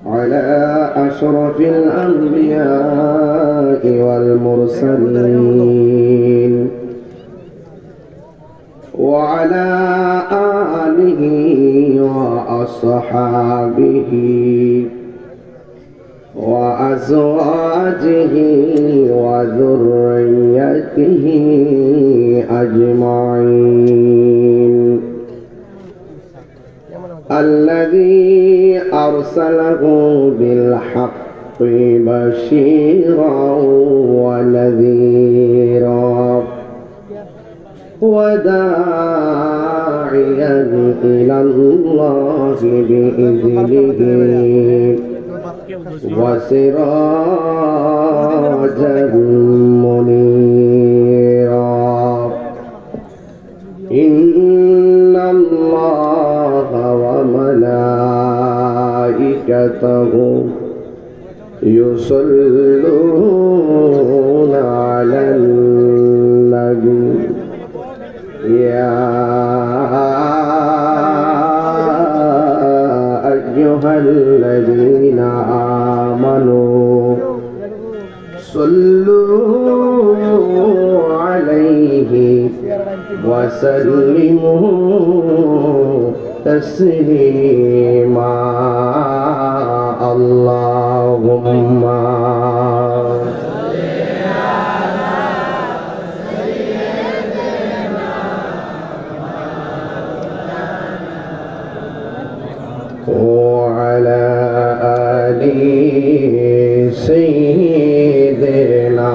على أشرف الأنبياء والمرسلين وعلى آله وأصحابه وأزواجه وذريته أجمعين الذي أرسله بالحق بشيرا ونذيرا وداعيا إلى الله بإذنه وسراجا منيرا إن الله وملائكته يصلون على النبي يا أيها الذين آمنوا صلوا عليه وسلموا تسليما اللهم وعلى آل سيدنا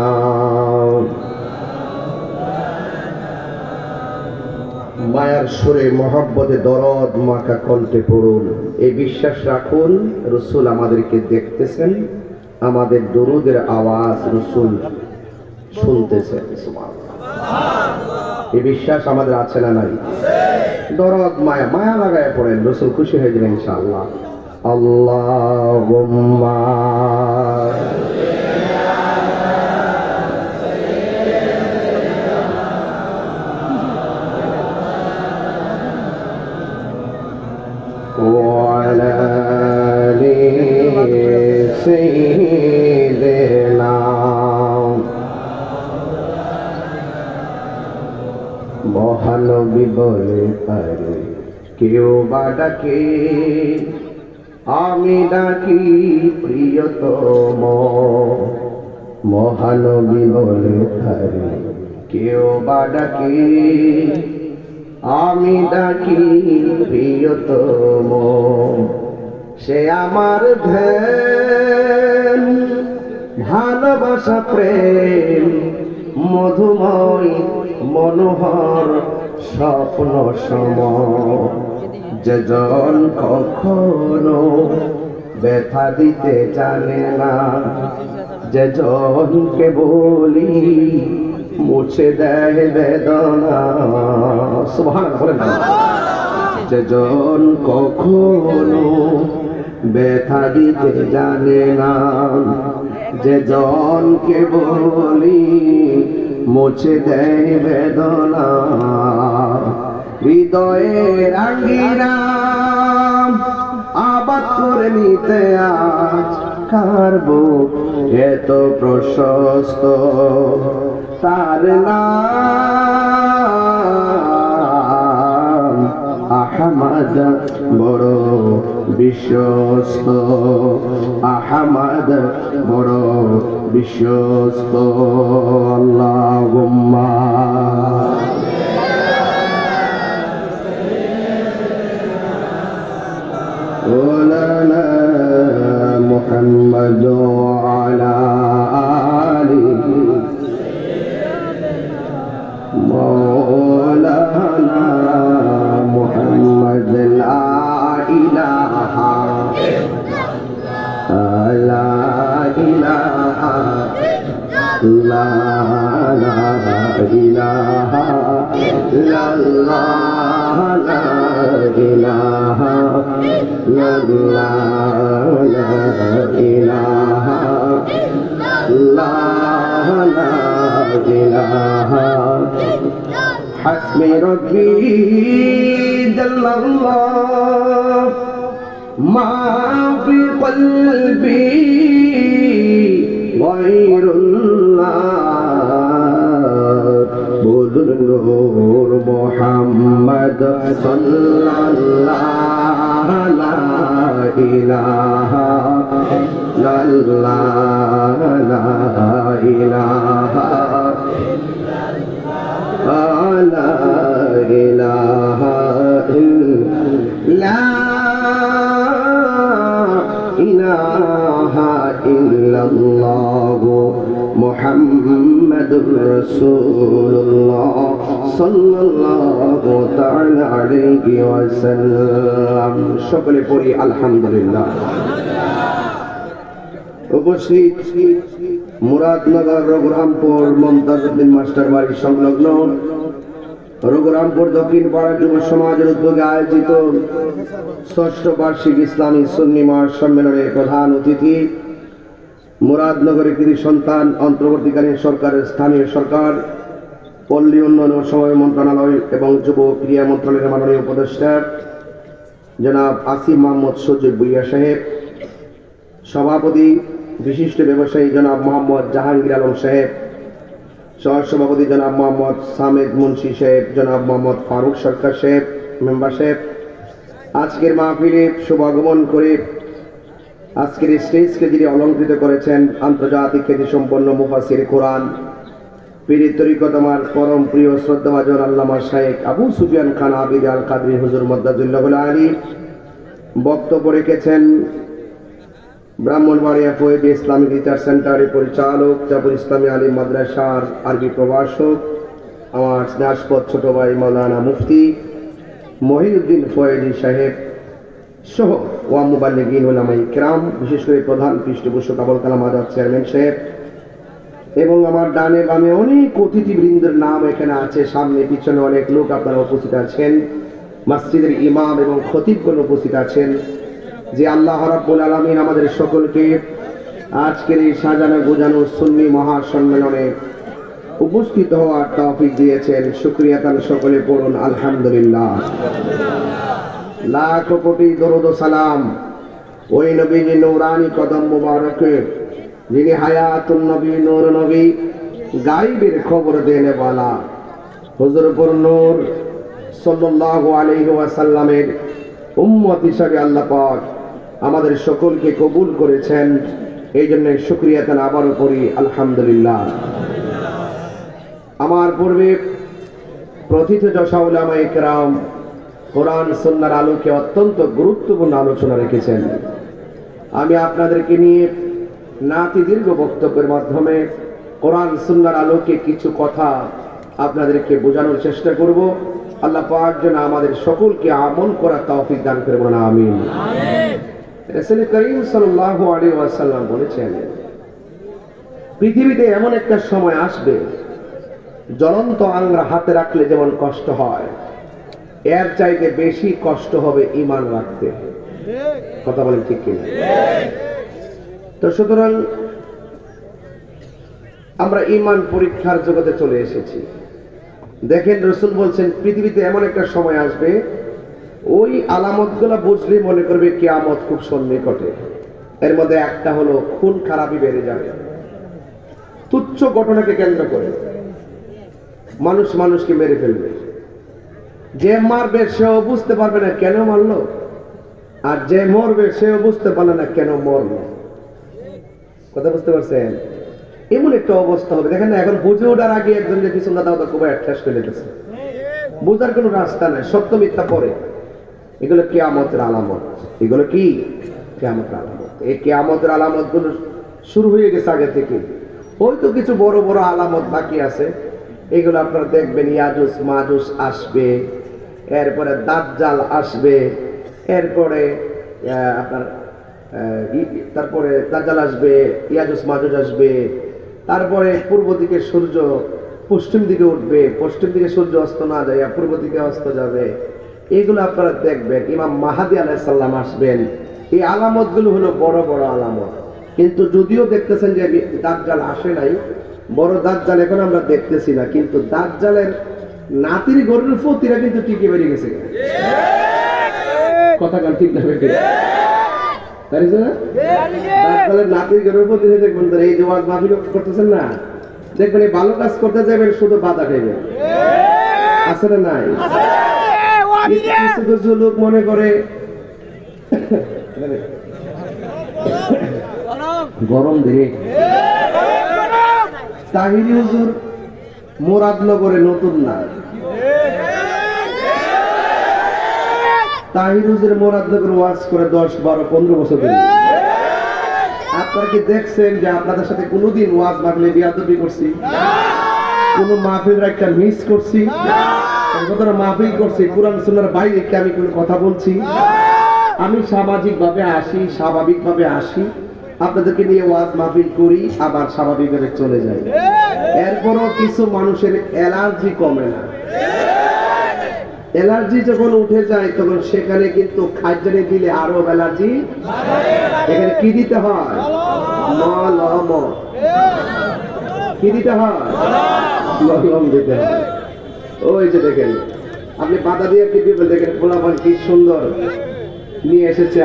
মায়ার সুরে মহব্বতে দরদ মাখা কণ্ঠে পড়ুন। এই বিশ্বাস রাখুন রাসূল আমাদেরকে দেখতেছেন, আমাদের দরুদের আওয়াজ রাসূল শুনতেছেন। সুবহানাল্লাহ। এই বিশ্বাস আমাদের আছে না নাই? দরদ মায়া মায়া লাগায় পড়েন, রাসূল খুশি হয়ে যাবেন ইনশাআল্লাহ। আল্লাহুম্মা وعلى آل سيدنا মহানবী বলে পারে কেউ বা ডাকে, আমি ডাকি প্রিয়তম। মহানবী বলে পারে কেউ বা ডাকে, আমি ডাকি প্রিয়তম। সে আমার ধ্যান ভালোবাসা প্রেম মধুময় মনোহর স্বপ্ন সম। যেজন কখনো ব্যথা দিতে জানে না, যেজনকে বলি মুছে দেয় বেদনা। সুবহানাল্লাহ। যেজন কখনো ব্যথা দিতে জানে না, যেজনকে বলি মুছে দেয় বেদনা। হৃদয়ের আঙ্গিনা আবাদ করে নিতে আজ কার বুক এত প্রশস্ত। তার নাম আহমদ বড় বিশ্বস্ত, আহমদ বড় বিশ্বস্ত। আল্লাহুম্মা مولانا محمد وعلى آله مولانا محمد لا إله لا إله لا إله إلا الله لا إله إلا الله لا إله إلا الله لا إله হাসবি রব্বি জাল্লাল্লাহ মা ফি কলবি গায়রুল্লাহ বুজুর নূর মুহাম্মদ সাল্লাল্লাহু লা ইলাহা ইল্লাল্লাহ লা ইলাহা লা ইলাহা ইলাহা ইল্লাল্লাহ মুহাম্মাদুর রাসূলুল্লাহ সাল্লাল্লাহু তাআলা আলাইহি ওয়াসাল্লাম। সকলে পড়ি আলহামদুলিল্লাহ। উপস্থিত মুরাদনগর রঘুরামপুর মমতাজউদ্দিন মাস্টার বাড়ির সংলগ্ন রঘুরামপুর দক্ষিণ পাড়া যুব সমাজের উদ্যোগে আয়োজিত ষষ্ঠ বার্ষিক ইসলামী সুন্নি মহাসম্মেলনের প্রধান অতিথি মুরাদনগরের কৃতি সন্তান অন্তর্বর্তীকালীন সরকারের স্থানীয় সরকার পল্লী উন্নয়ন ও সমবায় মন্ত্রণালয় এবং যুব ক্রীড়া মন্ত্রণালয়ের মাননীয় উপদেষ্টা জনাব আসিফ মাহমুদ সজীব ভুইয়া সাহেব, সভাপতি বিশিষ্ট ব্যবসায়ী জনাব মোহাম্মদ জাহাঙ্গীর আলম সাহেব, সহসভাপতি জনাব মোহাম্মদ সামেদ মুন্সি সাহেব, জনাব মোহাম্মদ ফারুক সরকার সাহেব, মেম্বার সাহেব, আজকের মাহফিলে শুভ আগমন করে আজকের স্টেজকে যিনি অলঙ্কৃত করেছেন আন্তর্জাতিক খ্যাতিসম্পন্ন মুফাসসির কোরআন পীর তরিকত আমার পরম প্রিয় শ্রদ্ধাভাজন আল্লামা শাইখ আবু সুফিয়ান খান আবিদ আল কাদরি হুজুর মদ্দাজুল্লাহুল আলী। বক্তব্য রেখেছেন ব্রাহ্মণবাড়িয়া ফয়েজি ইসলামিক রিসার্চ সেন্টারের পরিচালক, জাফর ইসলামী আলী মাদ্রাসার আরবি প্রভাষক আমার স্নেহাস্পদ ছোট ভাই মাওলানা মুফতি মহিউদ্দিন ফয়েজি সাহেব সহ ওয়া মুবাল্লিগিন উলামায়ে কিরাম, বিশেষ করে প্রধান পৃষ্ঠপোষক আবুল কালাম আজাদ চেয়ারম্যান সাহেব এবং আমার ডানে বামে অনেক অতিথিবৃন্দের নাম এখানে আছে, সামনে পিছনে অনেক লোক আপনারা উপস্থিত আছেন, মসজিদের ইমাম এবং খতিবগণ উপস্থিত আছেন। যে আল্লাহ রাব্বুল আলামিন আমাদের সকলকে আজকের এই সাজানো গোজানো সুন্নি মহাসম্মেলনে উপস্থিত হওয়ার তৌফিক দিয়েছেন, শুকরিয়া তার সকলে পড়ুন আলহামদুলিল্লাহ। লাখ কোটি দরুদ ও সালাম ওই নবীজি নূরানি কদম মুবারকে যিনি হায়াতুন নবী নূর নবী গায়বের খবর দেনে वाला হুজুরপুর নূর সাল্লাল্লাহু আলাইহি ওয়াসাল্লামের উম্মত হিসেবে আল্লাহ পাক আমাদের সকলকে কবুল করেছেন, এই জন্য শুকরিয়া তান আবারও করি আলহামদুলিল্লাহ। আমার পূর্বে প্রথিত যশা উলামায়ে কেরাম কোরআন সুন্নাহর আলোকে অত্যন্ত গুরুত্বপূর্ণ আলোচনা রেখেছেন। আমি আপনাদেরকে নিয়ে নাতি দীর্ঘ বক্তব্যের মাধ্যমে কোরআন সুন্নাহর আলোকে কিছু কথা আপনাদেরকে বোঝানোর চেষ্টা করব। আল্লাহ পাক যেন আমাদের সকলকে আমল করার তৌফিক দান করে, বলুন আমিন। রাসূল করিম সাল্লাল্লাহু আলাইহি ওয়াসাল্লাম বলেছেন, পৃথিবীতে এমন একটা সময় আসবে জ্বলন্ত আঙ্গার হাতে রাখলে যেমন কষ্ট হয়, এর চাইতে বেশি কষ্ট হবে ঈমান রাখতে। কথা বলেন ঠিক কিনা? তো সুতরাং আমরা ঈমান পরীক্ষার জগতে চলে এসেছি। দেখেন রাসূল বলছেন পৃথিবীতে এমন একটা সময় আসবে, ওই আলামতগুলো বুঝলে মনে করবে কিয়ামত খুব সন্নিকটে। এর মধ্যে একটা হলো খুন খারাপি বেড়ে যাবে। তুচ্ছ ঘটনাকে কেন্দ্র করে মানুষ মানুষকে মেরে ফেলবে। যে মারবে সেও বুঝতে পারবে না কেন মারলো, আর যে মরবে সেও বুঝতে পারবে না কেন মরলো। কথা বুঝতে পারছেন? এমন একটা অবস্থা হবে। দেখেন না, এখন বুঝে ওঠার আগে একজন যে পিছন দাদা খুব ঠেস ফেলে দিতেছে, বুঝার কোনো রাস্তা নাই, সত্য মিথ্যা পরে। এগুলো কিয়ামতের আলামত। এগুলো কি কিয়ামতের আলামত? এই কিয়ামতের আলামত গুলো শুরু হয়ে গেছে আগে থেকে। হয়তো কিছু বড় বড় আলামত বাকি আছে, এগুলো আপনারা দেখবেন। ইয়াজুজ মাজুজ আসবে, এরপরে দাজ্জাল আসবে, এরপরে আপনার তারপরে দাজ্জাল আসবে, ইয়াজুজ মাজুজ আসবে, তারপরে পূর্ব দিকে সূর্য পশ্চিম দিকে উঠবে, পশ্চিম দিকে সূর্য অস্ত না যায়, পূর্ব দিকে অস্ত যাবে। এগুলো আপনারা দেখবেন। ইমাম মাহাদি আলাইহিস সালাম আসবেন। এই আলামত গুলো হলো বড় বড় আলামত। কিন্তু যদিও দেখতেছেন যে দাজ্জাল আসে নাই, বড় দাজ্জাল এখন আমরা দেখতেছি না, কিন্তু দাজ্জালের নাতির গরুর প্রতিরা কিন্তু টিকে বেরিয়ে গেছে। কথা কাল ঠিক না বেটে নাতির গরুর প্রতি দেখবেন এই যে ওয়াজ মাহফিল করতেছেন না, দেখবেন এই ভালো কাজ করতে যাবেন শুধু বাধা খাইবেন। আছে না নাই? কিছু কিছু লোক মনে করে গরম দিনে তাহিরি হুজুর মুরাদনগরে নতুন না, তাহির হুজুর মুরাদনগর ওয়াজ করে 10, 12, 15 বছর ধরে। আপনারা কি দেখছেন যে আপনাদের সাথে কোনোদিন ওয়াজ মাহফিলে বিয়াদবি করছি? কোন মাহফিল একটা মিস করছি? কতটা মাহফিল করছি কুরআন সুন্নাহর বাইরে কি আমি কোনো কথা বলছি? আমি সামাজিক ভাবে আসি, স্বাভাবিক ভাবে আসি, আপনাদেরকে নিয়ে ওয়াজ মাহফিল করি, আবার স্বাভাবিকভাবে চলে যাই। এরপরও কিছু মানুষের অ্যালার্জি কমে না। অ্যালার্জি যখন উঠে যায় তখন সেখানে কিন্তু খাদ্যে দিলে আরো অ্যালার্জি। এখানে কি দিতে হয়? মলম। কি দিতে হয়? মলম দিতে হয়। ওই যে দেখেন, আপনি পাতা দিয়ে কি দিবেন? দেখেন পোলাপান কি সুন্দর নিয়ে এসেছে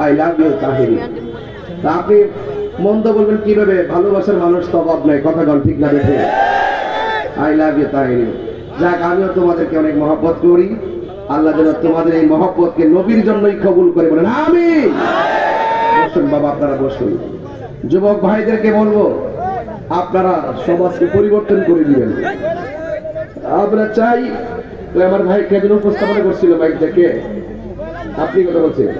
আই লাভ ইউ তাহিরি। তা আপনি মন্দ বলবেন কিভাবে? ভালোবাসার মানুষ তো অভাব নাই, কথা বল ঠিক না দেখে আই লাভ ইউ তাহিরি। যাক, আমিও তোমাদেরকে অনেক মহব্বত করি। আল্লাহ যেন তোমাদের এই মহব্বতকে নবীর জন্যই কবুল করে, বলেন আমিন। বসুন বাবা, আপনারা বসুন। যুবক ভাইদেরকে বলবো, আপনারা সমাজকে পরিবর্তন করে দিবেন। আমরা চাই, আমার ভাই কেদিন উপস্থাপনা করছিল মাইক থেকে, আপনি কথা বলছেন,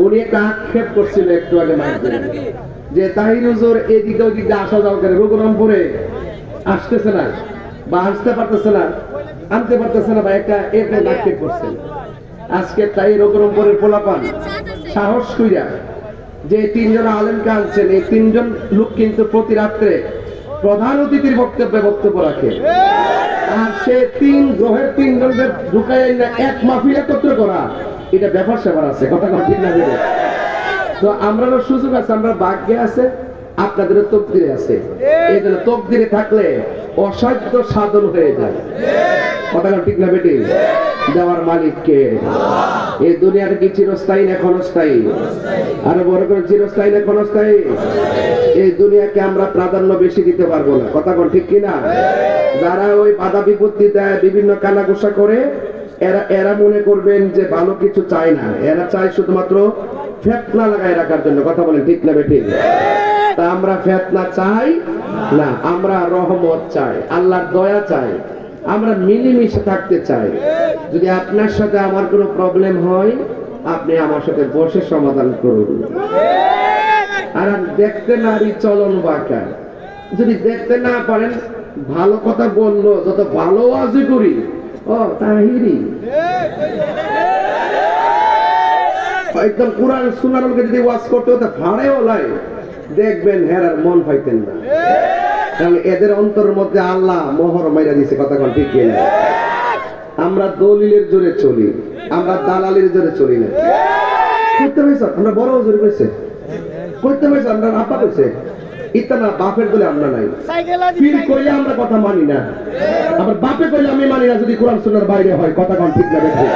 উনি একটা আক্ষেপ করছিল একটু আগে মাইক থেকে, যে তাহির হুজুর এদিকে ওদিকে আসা যাওয়া করে রঘুরামপুরে আসতেছে না বা আসতে পারতেছে না, আনতে পারতেছে না, বা একটা আক্ষেপ করছেন। আজকে তাই রঘুরামপুরের পোলাপান সাহস কইরা যে 3 জন আলেমকে আনছেন, এই 3 জন লোক কিন্তু প্রতি রাত্রে প্রধান অতিথির বক্তব্য রাখে। আর সে 3 গ্রহের 3 জনদের ঢুকাই না এক মাহফিল একত্র করা, এটা ব্যাপার স্যাপার আছে, কথা ঠিক না? তো আমরাও সুযোগ আছে, আমরা ভাগ্যে আছে, আপনাদেরও তকদিরে আছে। এই জন্য তকদিরে থাকলে অসাধ্য সাধন হয়ে যায়, কথা ঠিক না বেটি? দেওয়ার মালিক কে? এই দুনিয়ার কি চিরস্থায়ী না ক্ষণস্থায়ী? আরো বড় করে চিরস্থায়ী না ক্ষণস্থায়ী? এই দুনিয়াকে আমরা প্রাধান্য বেশি দিতে পারবো না, কথা ঠিক কিনা? যারা ওই বাধা বিপত্তি দেয়, বিভিন্ন কানাঘুষা করে, এরা মনে করবেন যে ভালো কিছু চায় না, এরা চায় শুধুমাত্র ফেতনা লাগায় রাখার জন্য, কথা বলেন ঠিক না বেটি? তা আমরা ফেতনা চাই না, আমরা রহমত চাই, আল্লাহর দয়া চাই, আমরা মিলেমিশে থাকতে চাই। যদি আপনার সাথে আমার কোনো প্রবলেম হয়, আপনি আমার সাথে বসে সমাধান করুন। আর দেখতে নারী চলন বাঁকা, যদি দেখতে না পারেন, ভালো কথা বললো যত ভালো আজই করি, ও তাহিরি একদম কুরআন সুন্নাহর যদি ওয়াজ করতে হতো ভাড়েও লাই, দেখবেন হেরার মন পাইতেন না, কারণ এদের অন্তরের মধ্যে আল্লাহ মোহর মাইরা দিয়েছে, কথা ঠিক কিনা? আমরা দলিলের জোরে চলি, আমরা দালালির জোরে চলি না। করতে হয়েছে আমরা বড় জোরে করেছে, করতে হয়েছে আমরা আপা করছে, ইতানা বাপের দলে আমরা নাই। পীর কইলে আমরা কথা মানি না, আবার বাপে কইলে আমি মানি না, যদি কোরআন সুন্নাহর বাইরে হয়, কথা ঠিক না? দেখে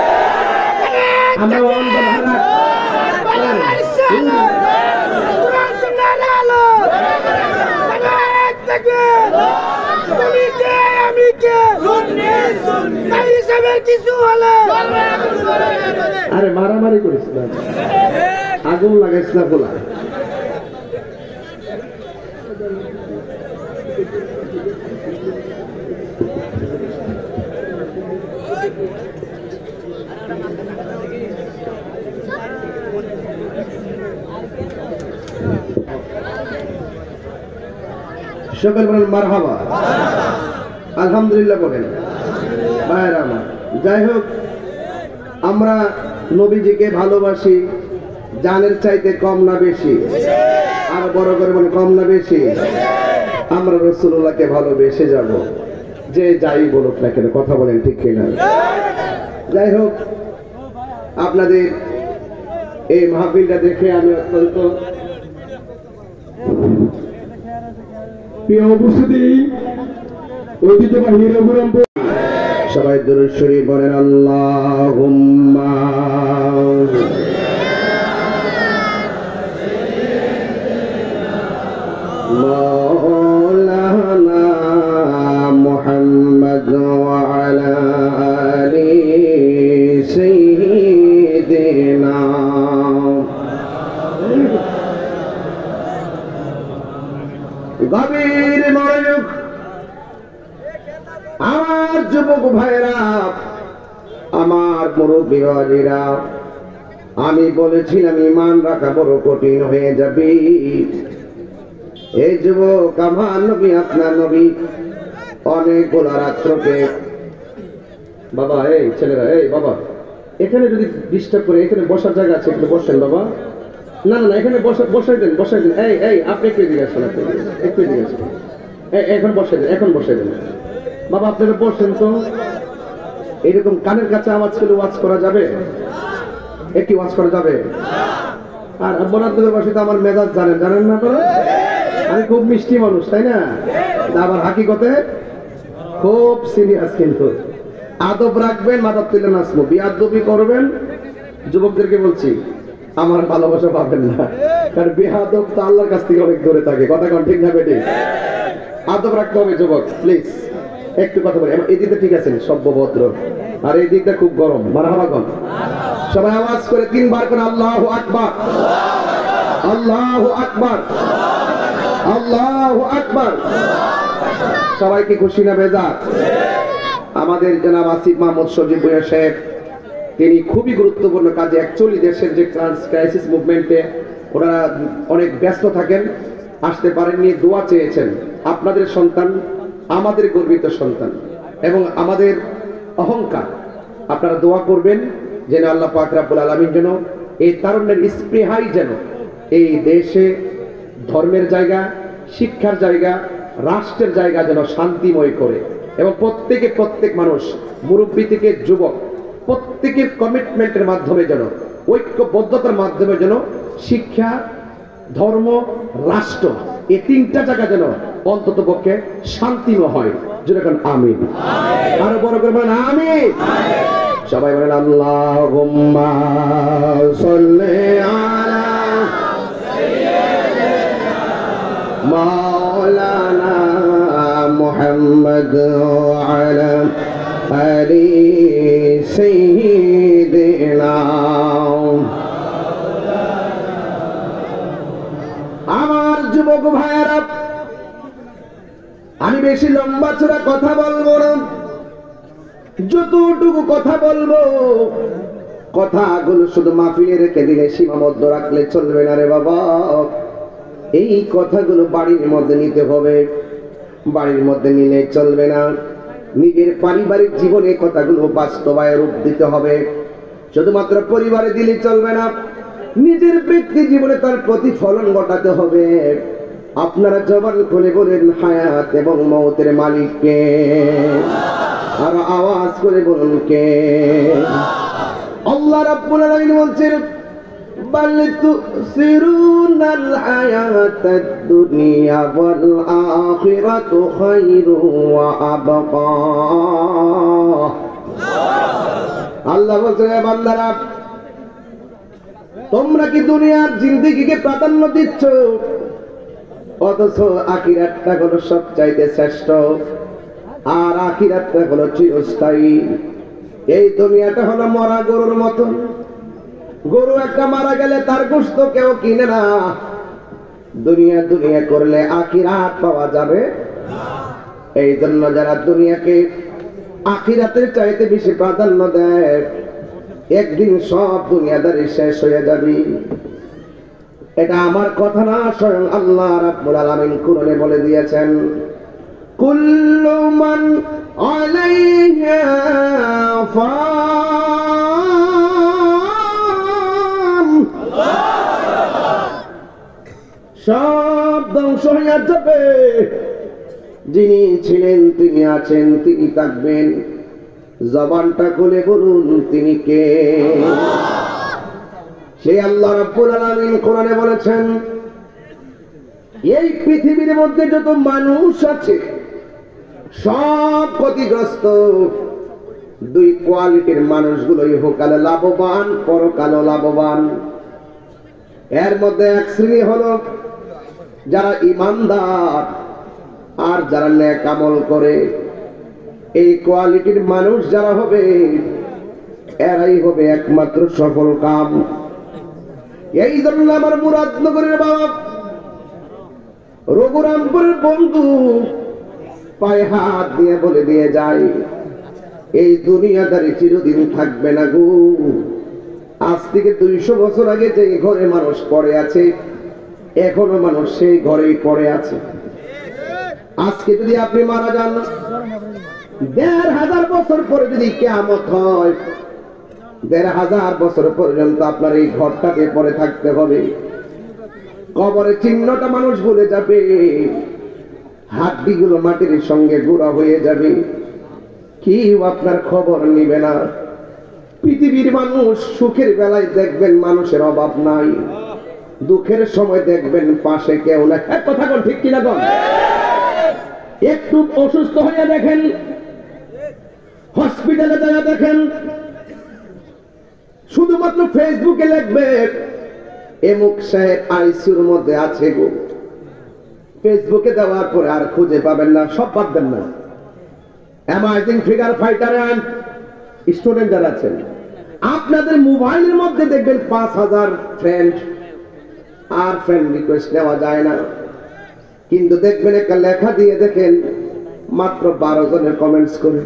আমরা অন্ধ ভাড়া আরে মারামারি করিস না, আগুন লাগাইস না বলা। সকল বলেন মারহাবা, আলহামদুলিল্লাহ বলেন। ভাইরা আমার, যাই হোক, আমরা নবীজিকে ভালোবাসি, জানের চাইতে কম না বেশি? আর বড় করে বলেন, কম না বেশি? আমরা রাসূলুল্লাহকে ভালোবেসে যাব, যে যাই বলুক না কেন, কথা বলেন ঠিক কিনা? যাই হোক, আপনাদের এই মাহফিলটা দেখে আমি অত্যন্ত প্রিয় উপস্থিতি, ঐতিহ্যবাহী রঘুরামপুর সবাই দুরূদ শরীফ বলেন আল্লাহুম্মা মাওলানা মুহাম্মদ ওয়া আলা আলি সাইয়্যিদিনা। গভীর মনোযোগ আমার যুবক ভাইরা, আমার মুরব্বী বাবাজিরা, আমি বলেছিলাম ঈমান রাখা বড় কঠিন হয়ে যাবে। এই যুবক, আমার নবী, আপনার নবী অনেকগুলো রাত্রকে, বাবা এই ছেলেরা, এই বাবা এখানে যদি ডিস্টার্ব করে, এখানে বসার জায়গা আছে, এখানে বসেন বাবা। না না না, এখানে বসাই দেন, বসাই দেন। এই এই আপনি একটু এদিকে আসেন, আপনি একটু এদিকে আসেন, এখন বসাই দেন, এখন বসাই দেন বাবা, আপনারা বসেন তো। এরকম কানের কাছে আওয়াজ করে ওয়াজ করা যাবে? একটি ওয়াজ করা যাবে? আর বরাদ্দের বাসী তো আমার মেজাজ জানেন, জানেন না আপনারা? আমি খুব মিষ্টি মানুষ, তাই না? আবার হাকিকতে খুব সিরিয়াস, কিন্তু আদব রাখবেন, মাদব তুলে নাচবো। বিয়াদবি করবেন, যুবকদেরকে বলছি আমার ভালোবাসা পাবেন না, কারণ বেয়াদব তো আল্লাহর কাছ থেকে অনেক দূরে থাকে। কথা কোন ঠিক না বেটি? আদব রাখতে হবে যুবক, প্লিজ একটু কথা বলি। এই দিকটা ঠিক আছে, সভ্যভদ্র, আর এই দিকটা খুব গরম। মারহাবা কোন? সবাই আওয়াজ করে তিনবার করে আল্লাহু আকবার, আল্লাহু আকবার, আল্লাহু আকবার। সবাই কি খুশি না বেজার? আমাদের জনাব আসিফ মাহমুদ সজীব ভূঁইয়া সাহেব, তিনি খুবই গুরুত্বপূর্ণ কাজে, অ্যাকচুয়ালি দেশের যে ক্রাইসিস মুভমেন্টে ওনারা অনেক ব্যস্ত থাকেন, আসতে পারেননি। দোয়া চেয়েছেন, আপনাদের সন্তান আমাদের গর্বিত সন্তান এবং আমাদের অহংকার। আপনারা দোয়া করবেন যেন আল্লাহ পাক রব্বুল আলামিন যেন এই তারুণ্যের স্পৃহাই যেন এই দেশে ধর্মের জায়গা, শিক্ষার জায়গা, রাষ্ট্রের জায়গা যেন শান্তিময় করে, এবং প্রত্যেক মানুষ, মুরব্বী থেকে যুবক, প্রত্যেকের কমিটমেন্টের মাধ্যমে যেন, ঐক্যবদ্ধতার মাধ্যমে যেন শিক্ষা, ধর্ম, রাষ্ট্র, এই তিনটা জায়গা যেন অন্তত পক্ষে শান্তিময় হয়। যেরকম আমিন, আরো বড় করে বলেন আমিন। সবাই বলেন আল্লাহুম্মা সাল্লি আলা মাওলানা মুহাম্মদ ওয়া আলা আলি সাইয়্যিদিনা। আমার যুবক ভাইয়েরা, আমি বেশি লম্বা চড়া কথা বলবো না, যতটুকু কথা বলবো কথাগুলো শুধু মাহফিলে রেখে দিলে সীমাবদ্ধ রাখলে চলবে না রে বাবা। এই কথাগুলো বাড়ির মধ্যে নিতে হবে, বাড়ির মধ্যে নিলে চলবে না। নিজের পারিবারিক জীবনে কথাগুলো বাস্তবায়ন রূপ দিতে হবে। শুধুমাত্র পরিবারে দিলে চলবে না, নিজের ব্যক্তি জীবনে তার প্রতিফলন ঘটাতে হবে। আপনারা জবান খুলে বলেন হায়াত এবং মওতের মালিক কে? আর আওয়াজ করে বলুন কে? আল্লাহ রাব্বুল আলামিন বলছেন বাল তুসিরুনাল হায়াতাদ দুনিয়া ওয়াল আখিরাতু খায়রু ওয়া আবকা। আল্লাহ বলছেন বান্দারা, তোমরা কি দুনিয়ার জিন্দেগিকে প্রাধান্য দিচ্ছ, অথচ আখিরাতটা হলো সবচাইতে শ্রেষ্ঠ, আর আখিরাতটা হলো চিরস্থায়ী। এই দুনিয়াটা হলো মরা গরুর মতন। গরু একটা মারা গেলে তার গোশত কেউ কিনে না। দুনিয়া দুনিয়া করলে আখিরাত পাওয়া যাবে। এই জন্য যারা দুনিয়াকে আখিরাতের চাইতে বেশি প্রাধান্য দেয়, একদিন সব দুনিয়াদারি শেষ হয়ে যাবে। এটা আমার কথা না, স্বয়ং আল্লাহ রাব্বুল আলামিন কুরআনে বলে দিয়েছেন, কুল্লু মান আলাইহা ফান। সব ধ্বংস হয়ে যাবে। যিনি ছিলেন, তিনি আছেন, তিনি থাকবেন। জবানটা খুলে বলুন তিনি কে? সেই আল্লাহ রাব্বুল আলামিন কোরআনে বলেছেন, এই পৃথিবীর মধ্যে যত মানুষ আছে সব ক্ষতিগ্রস্ত, দুই কোয়ালিটির মানুষগুলো ইহকালে লাভবান, পরকালে লাভবান। এর মধ্যে এক শ্রেণী হলো যারা ঈমানদার আর যারা নেক আমল করে। এই কোয়ালিটির মানুষ যারা হবে এরাই হবে একমাত্র সফল কাম। এই জন্য আমার মুরাদনগরের বাবা রঘুরামপুরের বন্ধু পায়ে হাত দিয়ে বলে দিয়ে যায়, এই দুনিয়াদারি চিরদিন থাকবে না গো। আজ থেকে 200 বছর আগে যে ঘরে মানুষ পড়ে আছে, এখনো মানুষ সেই ঘরেই পড়ে আছে। আজকে যদি আপনি মারা যান, 1500 বছর পরে যদি কিয়ামত হয়, 1500 বছর পর্যন্ত আপনার এই ঘরটাকে পড়ে থাকতে হবে। কবরের চিহ্নটা মানুষ ভুলে যাবে, হাড্ডিগুলো মাটির সঙ্গে গুঁড়া হয়ে যাবে, কেউ আপনার খবর নিবে না। পৃথিবীর মানুষ সুখের বেলায় দেখবেন মানুষের অভাব নাই, দুঃখের সময় দেখবেন পাশে কেউ না। এক কথা কোন ঠিক কিনা কোন? একটু অসুস্থ হয়ে দেখেন, হসপিটালে যারা দেখেন, শুধুমাত্র ফেসবুকে লিখবে এমুক সাহেব আইসিইউর মধ্যে আছে গো। ফেসবুকে দেওয়ার পরে আর খুঁজে পাবেন না, সব বাদ দেন না। Amazing figure fighter and student যারা আছেন, আপনাদের মোবাইলের মধ্যে দেখবেন 5000 ফ্রেন্ড, আর ফ্রেন্ড রিকোয়েস্ট নেওয়া যায় না। কিন্তু দেখবেন একটা লেখা দিয়ে দেখেন মাত্র 12 জনের কমেন্টস করে।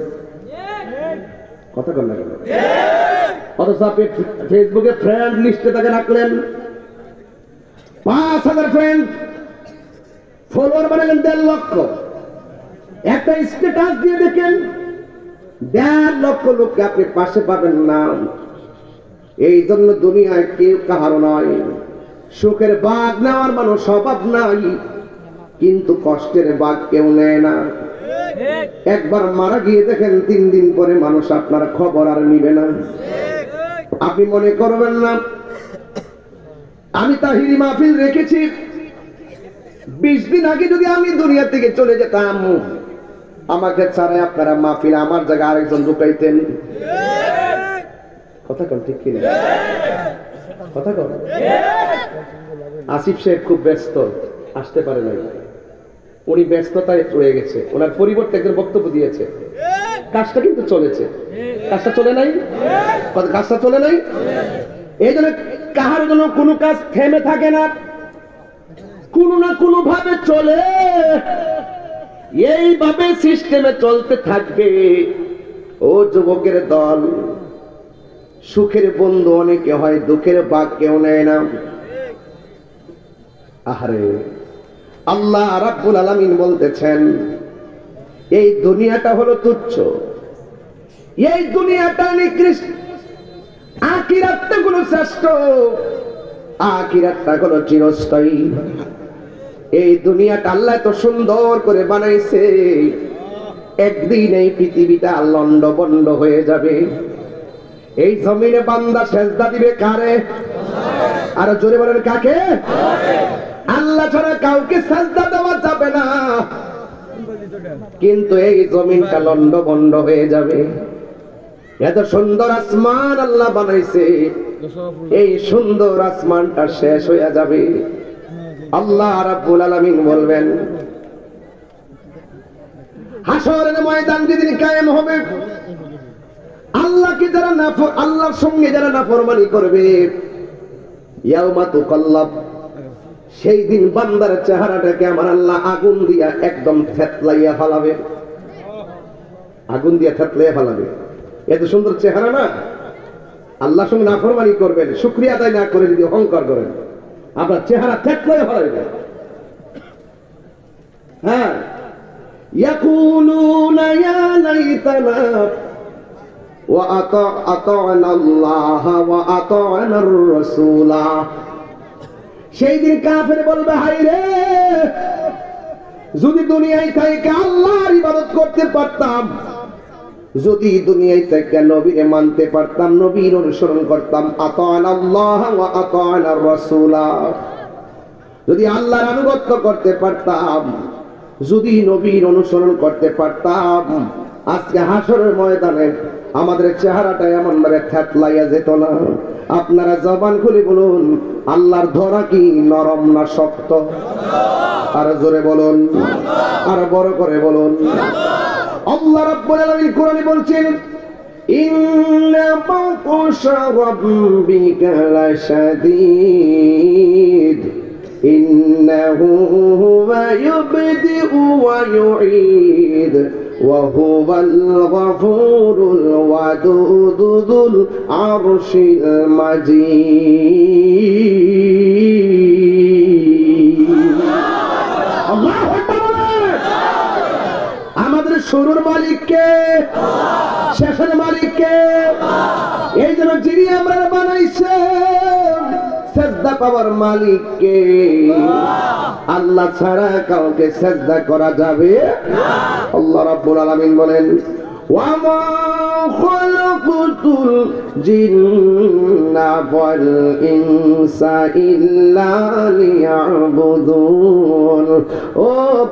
কথা বল না কেন? অথচ আপনি ফেসবুকে ফ্রেন্ড লিস্টে তাকে রাখলেন 5000 ফ্রেন্ড, ফলোয়ার বানালেন 1.5 লক্ষ। একটা স্ট্যাটাস দিয়ে দেখেন 1.5 লক্ষ লোককে আপনি পাশে পাবেন না। এই জন্য দুনিয়ায় কেউ কাহারও নয়। সুখের বাগ নেওয়ার মানুষ অভাব নাই, কিন্তু কষ্টের বাগ কেউ নেয় না। একবার মারা গিয়ে দেখেন 3 দিন পরে মানুষ আপনার খবর আর নিবে না। আপনি মনে করবেন না আমি তাহিরি মাহফিল রেখেছি, 20 দিন আগে যদি আমি দুনিয়া থেকে চলে যেতাম, আমাকে ছাড়া আপনারা মাহফিল আমার জায়গায় আরেকজন ঢুকাইতেন। কথা কন ঠিক কিনা? কথা কন। আসিফ সাহেব খুব ব্যস্ত, আসতে পারে নাই। উনি ব্যস্ততায় রয়ে গেছে, ওনার পরিবর্তে একজন বক্তব্য দিয়েছে। কাজটা কিন্তু চলেছে, কাজটা চলে নাই, কাজটা চলে নাই। এই জন্য কাহার জন্য কোনো কাজ থেমে থাকে না, কোনো না কোনো ভাবে চলে। এইভাবে সিস্টেমে চলতে থাকবে। ও যুবকের দল, সুখের বন্ধু অনেকে হয়, দুঃখের ভাগ কেউ নেয় না। আহারে, আল্লাহ রাব্বুল আলামিন বলতেছেন এই দুনিয়াটা হলো তুচ্ছ, এই দুনিয়াটা নিকৃষ্ট, আখিরাতটা হলো শ্রেষ্ঠ, আখিরাতটা হলো চিরস্থায়ী। এই দুনিয়াটা আল্লাহ এত সুন্দর করে বানাইছে, একদিন এই পৃথিবীটা লন্ড বন্ড হয়ে যাবে। এই জমিনে বান্দা সেজদা দিবে কারে? আর জোরে বলেন কাকে? আল্লাহ ছাড়া কাউকে সেজদা দেওয়া যাবে না। কিন্তু এই জমিনটা লন্ড বন্ড হয়ে যাবে। এত সুন্দর আসমান আল্লাহ বানাইছে, এই সুন্দর আসমানটা শেষ হয়ে যাবে। আল্লাহ রাব্বুল আলামিন বলবেন হাসরের ময়দান যেদিন কায়েম হবে, আল্লাহকে যারা আল্লাহর সঙ্গে যারা নাফরমানি করবে, ইয়াউমা তুকাল্লাব, সেই দিন বান্দার চেহারাটাকে আমার আল্লাহ আগুন দিয়া একদম থেতলাইয়া ফেলাবে। আগুন দিয়া থেতলাইয়া ফেলাবে। এত সুন্দর চেহারা না? আল্লাহর সঙ্গে নাফরমানি করবেন, শুকরিয়া আদায় না করে যদি অহংকার করেন, আপনার চেহারা থেতলাইয়া ফেলাবে। হ্যাঁ, ইয়াকুলুনা ইয়া লাইতানা ওয়া আতা'না আল্লাহ ওয়া আতা'না আর-রাসূলা। সেই দিন কাফের বলবে হায় রে, যদি দুনিয়ায় থেকে আল্লাহর ইবাদত করতে পারতাম, যদি দুনিয়ায় থেকে নবীকে মানতে পারতাম, নবীর অনুসরণ করতাম, আতা'না আল্লাহ ওয়া আতা'না আর-রাসূলা, যদি আল্লাহর আনুগত্য করতে পারতাম, যদি নবীর অনুসরণ করতে পারতাম, আজকে হাসরের ময়দানে আমাদের চেহারাটা এমন ভাবে থ্যাতলাইয়া যেত না। আপনারা জবান খুলে বলুন, আল্লাহর ধরা কি নরম না শক্ত? আর জোরে বলুন, আর বড় করে বলুন। আল্লাহ রাব্বুল আলামিন কোরআনে বলছেন, ইন্না বাতশা রাব্বিকা লাশাদীদ ইন্নাহু হুয়া ইউবদিউ ওয়া ইউঈদ ওয়া হুয়াল গফুরুল ওয়াদুদ যুল আরশিল মাজিদ। আল্লাহু আকবার। আমাদের শুরুর মালিক কে? শেষের মালিক কে? এই জন্য যিনি আমরা বানাইছে সেজদা পাওয়ার মালিক কে? আল্লাহ ছাড়া কাউকে সেজদা করা যাবে না। আল্লাহ রাব্বুল আলামিন বলেন, ওয়া মা খালাকুতুল জিন্না ওয়াল ইনসা ইল্লা লিয়াবুদুন। ও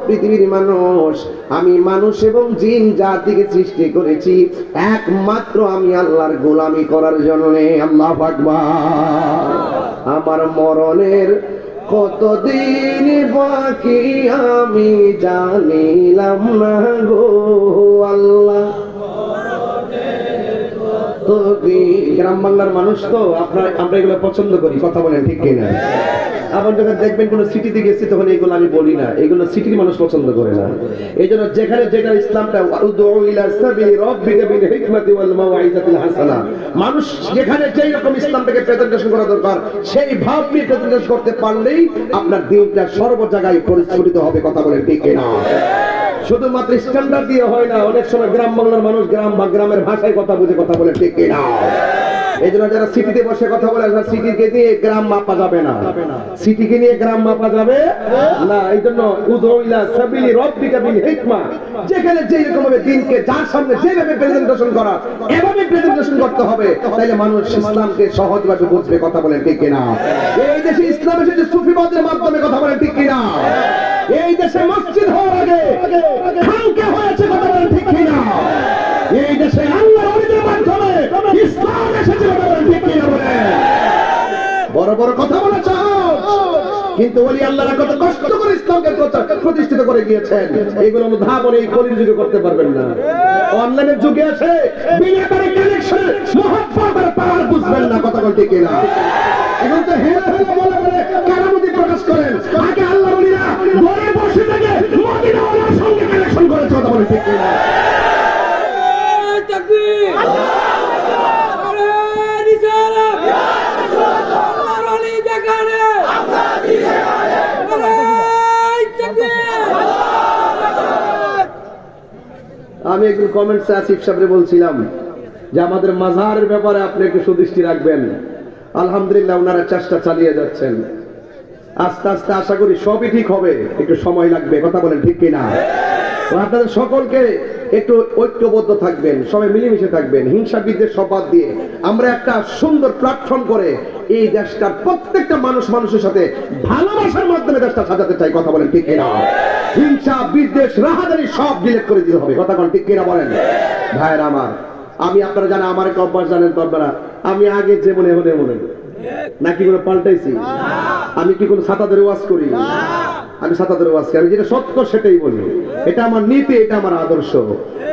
পৃথিবীর মানুষ, আমি মানুষ এবং জিন জাতিকে সৃষ্টি করেছি একমাত্র আমি আল্লাহর গোলামি করার জন্য। আল্লাহু আকবার। আমার মরণের কতদিন বাকি আমি জানিলাম না গো আল্লাহ। তো গ্রাম বাংলার মানুষ তো আমরা এগুলো পছন্দ করি, কথা বলেন ঠিক কিনা? আবার যখন দেখবেন কোন সিটিতে গেছি তখন এগুলো আমি বলি না, এগুলো সিটির মানুষ পছন্দ করে না। এই জন্য যেখানে যেটা ইসলামটা মানুষ যেখানে যেই রকম ইসলামটাকে প্রেজেন্টেশন করা দরকার সেই ভাব নিয়ে প্রেজেন্টেশন করতে পারলেই আপনার দিনটা সর্ব জায়গায় পরিস্ফুটিত হবে, কথা বলেন ঠিক কিনা? শুধুমাত্র স্ট্যান্ডার্ড দিয়ে হয় না, অনেক সময় গ্রাম বাংলার মানুষ গ্রাম বা গ্রামের ভাষায় কথা বুঝে কথা বলে ঠিক কিনা? এই জন্য যারা সিটিতে বসে কথা বলে, সিটিকে নিয়ে গ্রাম মাপা যাবে না, সিটিকে নিয়ে গ্রাম মাপা যাবে না। এই জন্য যেখানে যেই রকম ভাবে দিনকে যার সামনে যেভাবে প্রেজেন্টেশন করা এভাবে প্রেজেন্টেশন করতে হবে, তাইলে মানুষ ইসলামকে সহজভাবে বুঝবে, কথা বলেন ঠিক কিনা? এই দেশে ইসলাম এসেছে সুফিবাদের মাধ্যমে, কথা বলেন ঠিক কিনা? এই দেশে মসজিদ হওয়ার আগে খানকা হয়েছে, কথা বলেন ঠিক কিনা? এই দেশে আল্লাহর ওলিদের মাধ্যমে ইসলাম এসেছে, কথা বলেন ঠিক কিনা? বড় বড় কথা বলা চাও, কিন্তু ওলি আল্লাহরা কত কষ্ট করে ইসলামকে প্রতিষ্ঠিত করে গিয়েছেন, এইগুলো অনুধাবন এই কলির যুগে করতে পারবেন না। অনলাইনের যুগে আছে বিনা করে কানেকশন মুহাব্বতের পাওয়ার বুঝবেন না, কথা বলতে কিনা? এখন তো হেলা হেলা বলে বলে কারামতি প্রকাশ করেন। আগে আল্লাহর ওলিরা ঘরে বসে থেকে মদিনা ওয়ালার সঙ্গে কানেকশন করেছে, কথা বলতে কিনা? তাকবীর, আরে রিসালাত, আল্লাহর ওলি যেখানে আমরা দিয়ে গায়ে, আরে তাকবীর। আমি একদিন কমেন্টসে আসিফ সাহেবরে বলছিলাম যে আমাদের মাজারের ব্যাপারে আপনি একটু সুদৃষ্টি রাখবেন। আলহামদুলিল্লাহ ওনারা চেষ্টা চালিয়ে যাচ্ছেন, আস্তে আস্তে আশা করি সবই ঠিক হবে, একটু সময় লাগবে, কথা বলেন ঠিক কিনা? আপনাদের সকলকে একটু ঐক্যবদ্ধ থাকবেন, সবাই মিলেমিশে থাকবেন, হিংসা বিদ্বেষ সব বাদ দিয়ে আমরা একটা সুন্দর প্ল্যাটফর্ম করে এই দেশটার প্রত্যেকটা মানুষ মানুষের সাথে ভালোবাসার মাধ্যমে দেশটা সাজাতে চাই, কথা বলেন ঠিক কিনা? হিংসা বিদ্বেষ রাহাজানি সব ডিলিট করে দিতে হবে, কথা বলেন ঠিক কিনা? বলেন ভাইরা আমার, আমি আপনারা জানেন আমার একটা অভ্যাস জানেন তো আপনারা, আমি আগে যে মনে হলে মনে নাকি কোনো পাল্টাইছি? আমি কি কোনো ছাতাদের ওয়াজ করি? আমি ছাতাদের ওয়াজ করি, আমি যেটা সত্য সেটাই বলি, এটা আমার নীতি, এটা আমার আদর্শ।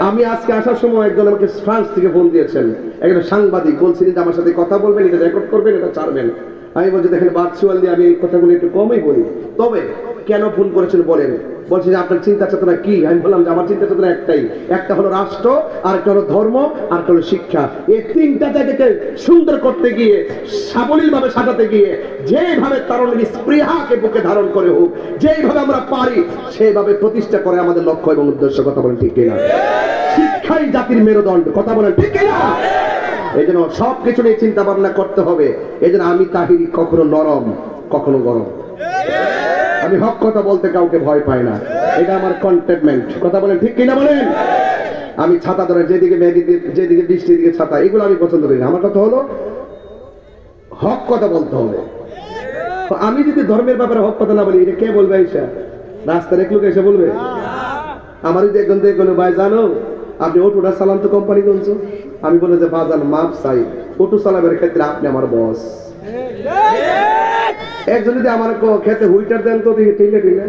আমি আজকে আসার সময় একজন আমাকে ফ্রান্স থেকে ফোন দিয়েছেন, একজন সাংবাদিক, বলছিলেন যে আমার সাথে কথা বলবেন, এটা রেকর্ড করবেন, এটা ছাড়বেন। আমি বলছি দেখেন ভার্চুয়ালি আমি এই কথাগুলো একটু কমই বলি, তবে কেন ফোন করেছেন বলেন? বলছে যে আপনার চিন্তা চেতনা কি? আমি বললাম যে আমার চিন্তা চেতনা একটাই, একটা হলো রাষ্ট্র, আর একটা হলো ধর্ম, আর একটা হলো শিক্ষা। এই তিনটা জায়গাকে সুন্দর করতে গিয়ে, সাবলীল ভাবে সাজাতে গিয়ে, যেভাবে তারুণের স্পৃহাকে বুকে ধারণ করে হোক, যেইভাবে আমরা পারি সেইভাবে প্রতিষ্ঠা করে আমাদের লক্ষ্য এবং উদ্দেশ্য, কথা বলেন ঠিক কিনা? শিক্ষাই জাতির মেরুদণ্ড, কথা বলেন ঠিক কিনা? এই জন্য সবকিছু নিয়ে চিন্তা ভাবনা করতে হবে। এই জন্য আমি তাহিরি কখনো নরম কখনো গরম, আমি হক কথা বলতে কাউকে ভয় পাই না, এটা আমার কন্টেনমেন্ট, কথা বলেন ঠিক কিনা? বলেন আমি ছাতা ধরে যেদিকে যেদিকে বৃষ্টির দিকে ছাতা, এগুলো আমি পছন্দ করি না। আমার কথা হলো হক কথা বলতে হবে। আমি যদি ধর্মের ব্যাপারে হক কথা না বলি, এটা কে বলবে? আইসা রাস্তার এক লোক এসে বলবে? আমার যদি একজন দেখলো ভাই জানো আপনি অটোটা চালান তো কোম্পানি গঞ্জ। আমি বলে যে বাজান মাপ চাই, অটো চালাবের ক্ষেত্রে আপনি আমার বস। একজন যদি আমার খেতে হুইটার দেন তো দেখে টিলে টিলে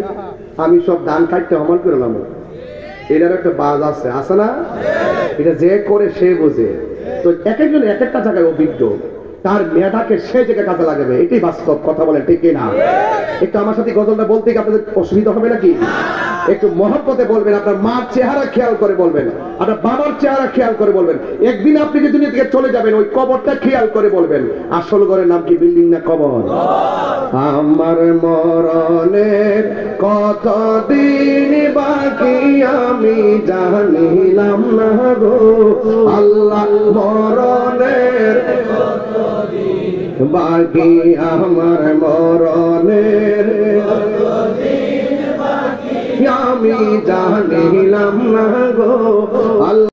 আমি সব ধান খাইতে হমান করে নাম। এটার একটা বাজ আছে, আছে না? এটা যে করে সে বোঝে। তো এক একজন এক একটা জায়গায় অভিজ্ঞ, তার মেয়েটাকে সে জায়গায় কাজে লাগাবে, এটাই বাস্তব কথা। বলেন ঠিক না? একটু আমার সাথে গজলটা বলতে কি আপনাদের অসুবিধা হবে নাকি? একটু মহব্বতে বলবেন, আপনার মার চেহারা খেয়াল করে বলবেন, আপনার বাবার চেহারা খেয়াল করে বলবেন। একদিন আপনি যে দুনিয়া থেকে চলে যাবেন ওই কবরটা খেয়াল করে বলবেন। আসল ঘরের নাম কি বিল্ডিং না কবর? আমার মরণের কতদিন বাকি আমি জানিলাম না গো আল্লাহ, মরণের বাকি আমার মরণের আমি জানিলাম না গো আল্লাহ।